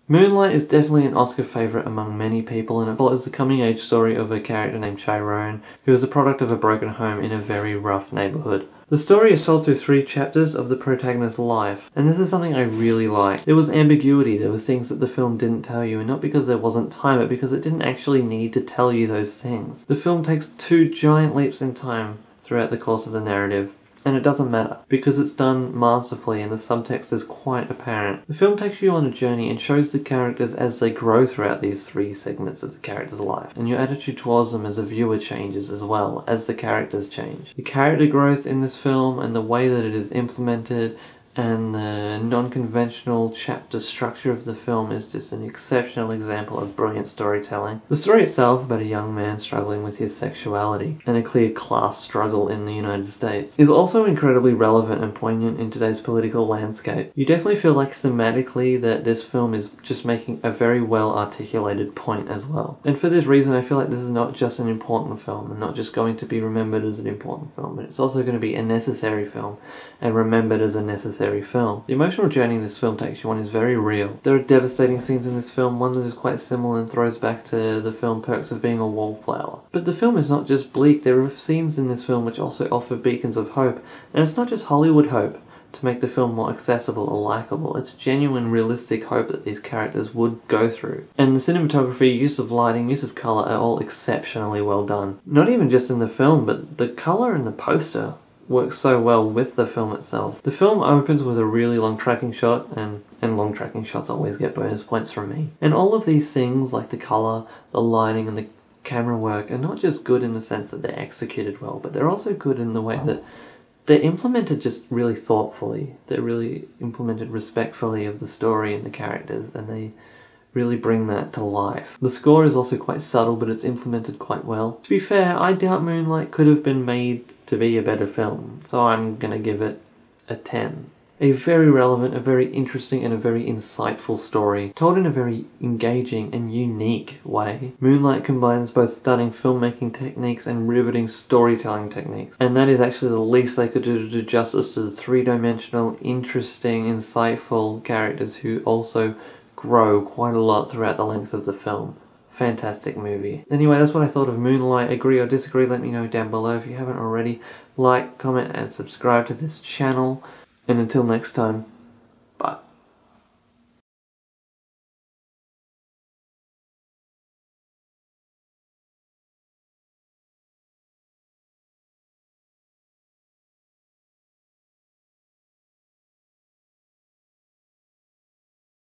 Moonlight is definitely an Oscar favourite among many people, and it follows the coming-age story of a character named Chiron, who is a product of a broken home in a very rough neighbourhood. The story is told through 3 chapters of the protagonist's life, and this is something I really like. There was ambiguity, there were things that the film didn't tell you, and not because there wasn't time, but because it didn't actually need to tell you those things. The film takes 2 giant leaps in time throughout the course of the narrative, and it doesn't matter, because it's done masterfully and the subtext is quite apparent. The film takes you on a journey and shows the characters as they grow throughout these 3 segments of the character's life, and your attitude towards them as a viewer changes as well, as the characters change. The character growth in this film and the way that it is implemented and the non-conventional chapter structure of the film is just an exceptional example of brilliant storytelling. The story itself, about a young man struggling with his sexuality and a clear class struggle in the United States, is also incredibly relevant and poignant in today's political landscape. You definitely feel like thematically that this film is just making a very well articulated point as well. And for this reason I feel like this is not just an important film and not just going to be remembered as an important film, but it's also going to be a necessary film and remembered as a necessary film. The emotional journey this film takes you on is very real. There are devastating scenes in this film, one that is quite similar and throws back to the film Perks of Being a Wallflower. But the film is not just bleak, there are scenes in this film which also offer beacons of hope, and it's not just Hollywood hope to make the film more accessible or likeable, it's genuine realistic hope that these characters would go through. And the cinematography, use of lighting, use of colour are all exceptionally well done. Not even just in the film, but the colour in the poster works so well with the film itself. The film opens with a really long tracking shot, and long tracking shots always get bonus points from me. And all of these things, like the colour, the lighting, and the camera work, are not just good in the sense that they're executed well, but they're also good in the way that they're implemented just really thoughtfully. They're really implemented respectfully of the story and the characters, and they really bring that to life. The score is also quite subtle, but it's implemented quite well. To be fair, I doubt Moonlight could have been made to be a better film, so I'm gonna give it a 10. A very relevant, a very interesting, and a very insightful story, told in a very engaging and unique way. Moonlight combines both stunning filmmaking techniques and riveting storytelling techniques, and that is actually the least they could do to do justice to the 3-dimensional, interesting, insightful characters who also grow quite a lot throughout the length of the film. Fantastic movie. Anyway, that's what I thought of Moonlight. Agree or disagree, let me know down below. If you haven't already, like, comment, and subscribe to this channel. And until next time, bye.